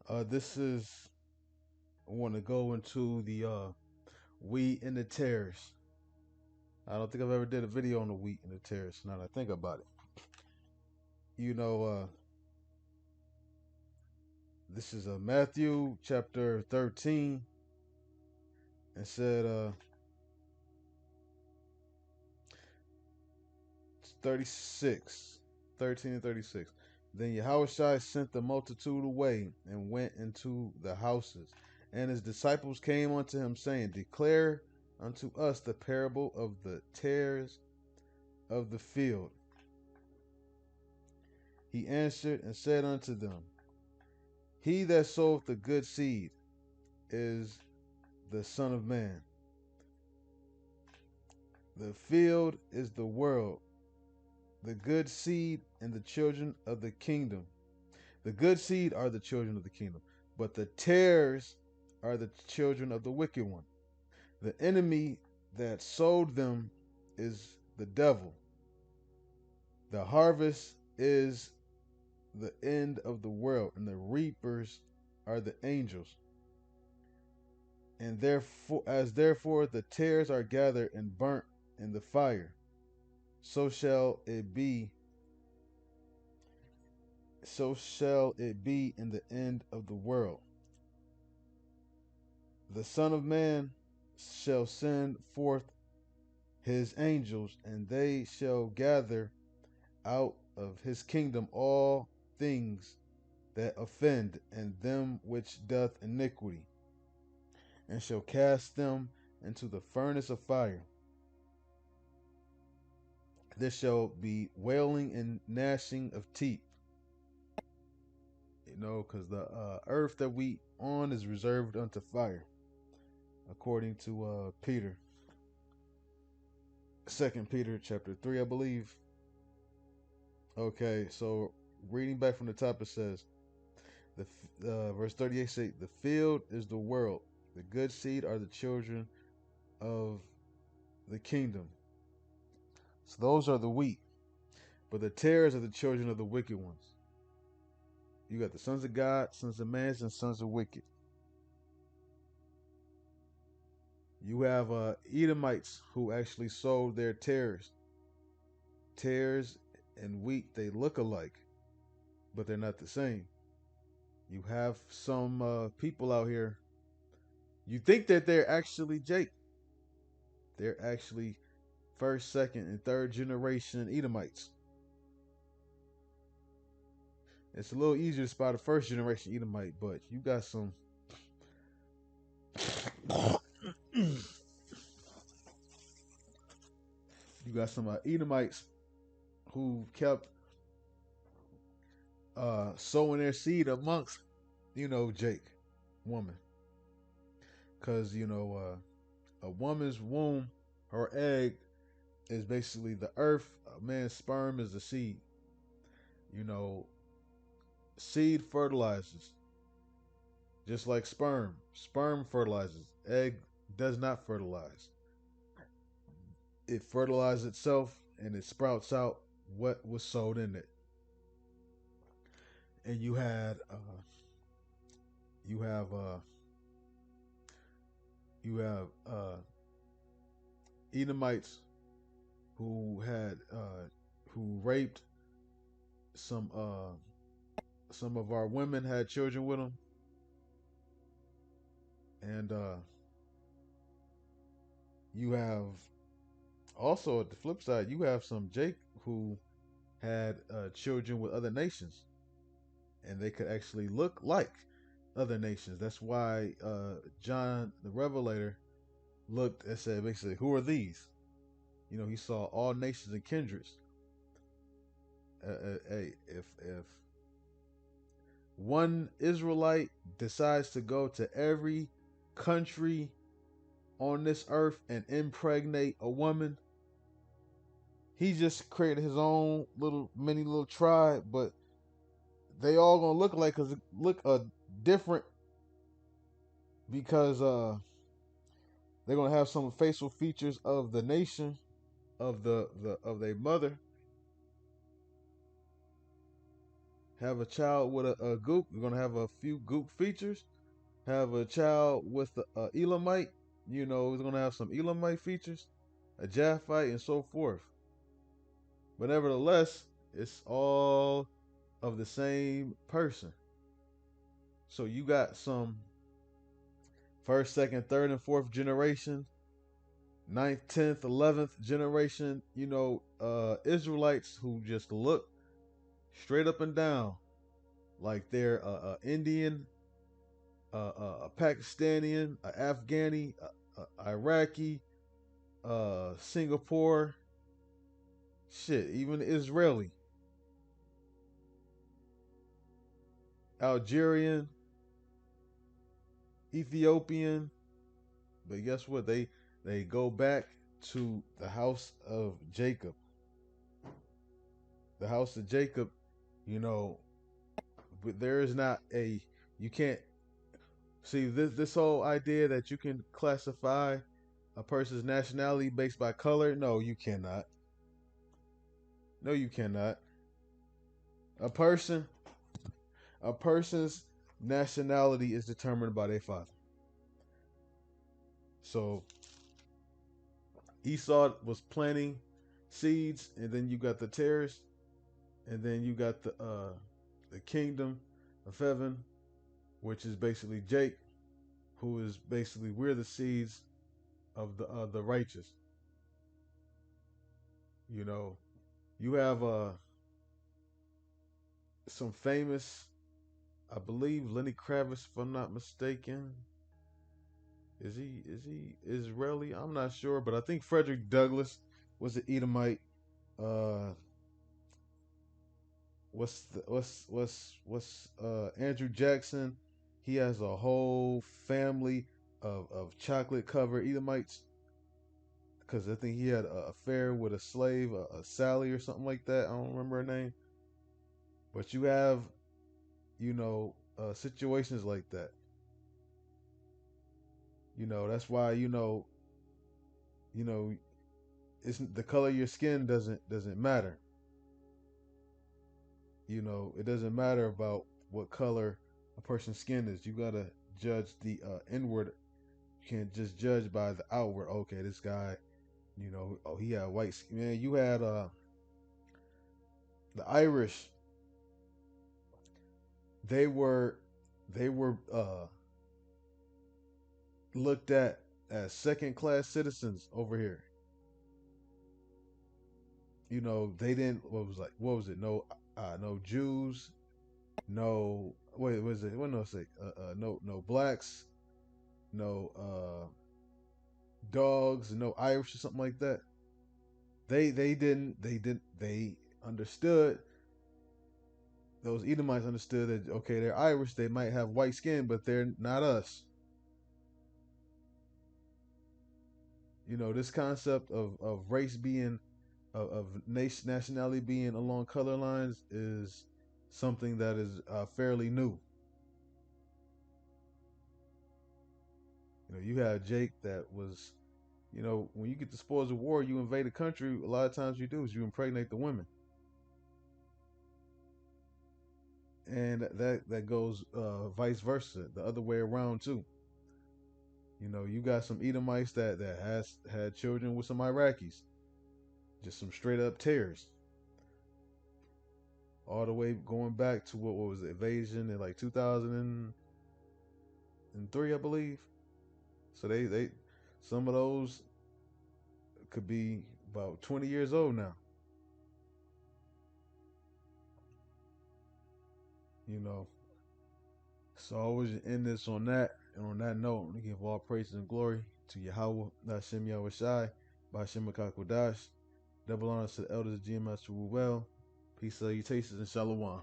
This is I want to go into the wheat and the tares. I don't think I've ever did a video on the wheat and the tares. Now that I think about it, you know, this is Matthew chapter 13, and said 36, 13 and 36. Then Yahushua sent the multitude away and went into the houses, and his disciples came unto him, saying, Declare unto us the parable of the tares of the field. He answered and said unto them, He that soweth the good seed is the Son of Man. The field is the world, the good seed and the children of the kingdom. The good seed are the children of the kingdom, but the tares are the children of the wicked one. The enemy that sowed them is the devil. The harvest is the end of the world, and the reapers are the angels. And therefore the tares are gathered and burnt in the fire, so shall it be. So shall it be in the end of the world. The Son of Man shall send forth his angels, and they shall gather out of his kingdom all things that offend, and them which doth iniquity, and shall cast them into the furnace of fire. There shall be wailing and gnashing of teeth. Because the earth that we on is reserved unto fire, according to Peter, 2 Peter chapter 3, I believe. Okay, so reading back from the top, it says, verse 38 say, the field is the world, the good seed are the children of the kingdom. So those are the wheat, but the tares are the children of the wicked ones. You got the sons of God, sons of man, and sons of wicked. You have Edomites who actually sowed their tares. Tares and wheat, they look alike, but they're not the same. You have some people out here, you think that they're actually Jake. They're actually first, second, and third generation Edomites. It's a little easier to spot a first generation Edomite, but you got some Edomites who kept sowing their seed amongst, Jake, woman. Because, a woman's womb, her egg, is basically the earth. A man's sperm is the seed. You know, seed fertilizes, just like sperm. Sperm fertilizes. Egg does not fertilize. It fertilizes itself and it sprouts out what was sowed in it. And you have you have Edomites who had who raped some some of our women, had children with them, and you have also at the flip side, you have some Jake who had children with other nations, and they could actually look like other nations. That's why John the Revelator looked and said, basically, who are these? He saw all nations and kindreds. Hey, if one Israelite decides to go to every country on this earth and impregnate a woman, he just created his own little tribe, but they all gonna look like, cause look different, because they're gonna have some facial features of the nation of the of their mother, Have a child with a gook. You're gonna have a few gook features. Have a child with a Elamite. You know, it's gonna have some Elamite features, a Japhite, and so forth. But nevertheless, it's all of the same person. So you got some first, second, third, and fourth generation, ninth, 10th, 11th generation, Israelites who just look straight up and down like they're Indian, a Pakistani, a Afghani, a Iraqi, Singapore, shit, even Israeli, Algerian, Ethiopian. But guess what? They go back to the house of Jacob. The house of Jacob, you know, but there is not a you can't see this whole idea that you can classify a person's nationality based by color. No, you cannot. No, you cannot. A person a person's nationality is determined by their father. So Esau was planting seeds, and then you got the tares, and then you got the kingdom of heaven, which is basically Jake, who is basically we're the seeds of the righteous. You know, you have some famous, I believe Lenny Kravitz, if I'm not mistaken. Is he Israeli? I'm not sure, but I think Frederick Douglass was an Edomite. Uh, what's Andrew Jackson? He has a whole family of chocolate covered Edomites because I think he had an affair with a slave, a Sally or something like that. I don't remember her name, but you have situations like that. That's why you know it's the color of your skin doesn't matter. It doesn't matter about what color a person's skin is. You gotta judge the inward. You can't just judge by the outward. Okay, this guy, oh, he had white skin. Man, you had the Irish. They were they were looked at as second class citizens over here. They didn't. What was it? No Jews. No, wait, was it? What no say? No blacks. No dogs. No Irish or something like that. They didn't. They understood. Those Edomites understood that okay, they're Irish. They might have white skin, but they're not us. This concept of race being of nation nationality being along color lines is something that is fairly new. You had Jake that was, when you get the spoils of war, you invade a country. A lot of times you do is you impregnate the women, and that goes vice versa, the other way around too. You got some Edomites that has had children with some Iraqis, just some straight up tears, all the way going back to what was the invasion in like 2003, I believe. So they some of those could be about 20 years old now. You know, so I always end this on that. And on that note, we give all praise and glory to Yahweh, Hashem Yahweh Shai, by Hashem Kodash. Double honors to the elders of GMS Ruel. Peace, salutations, and shalom.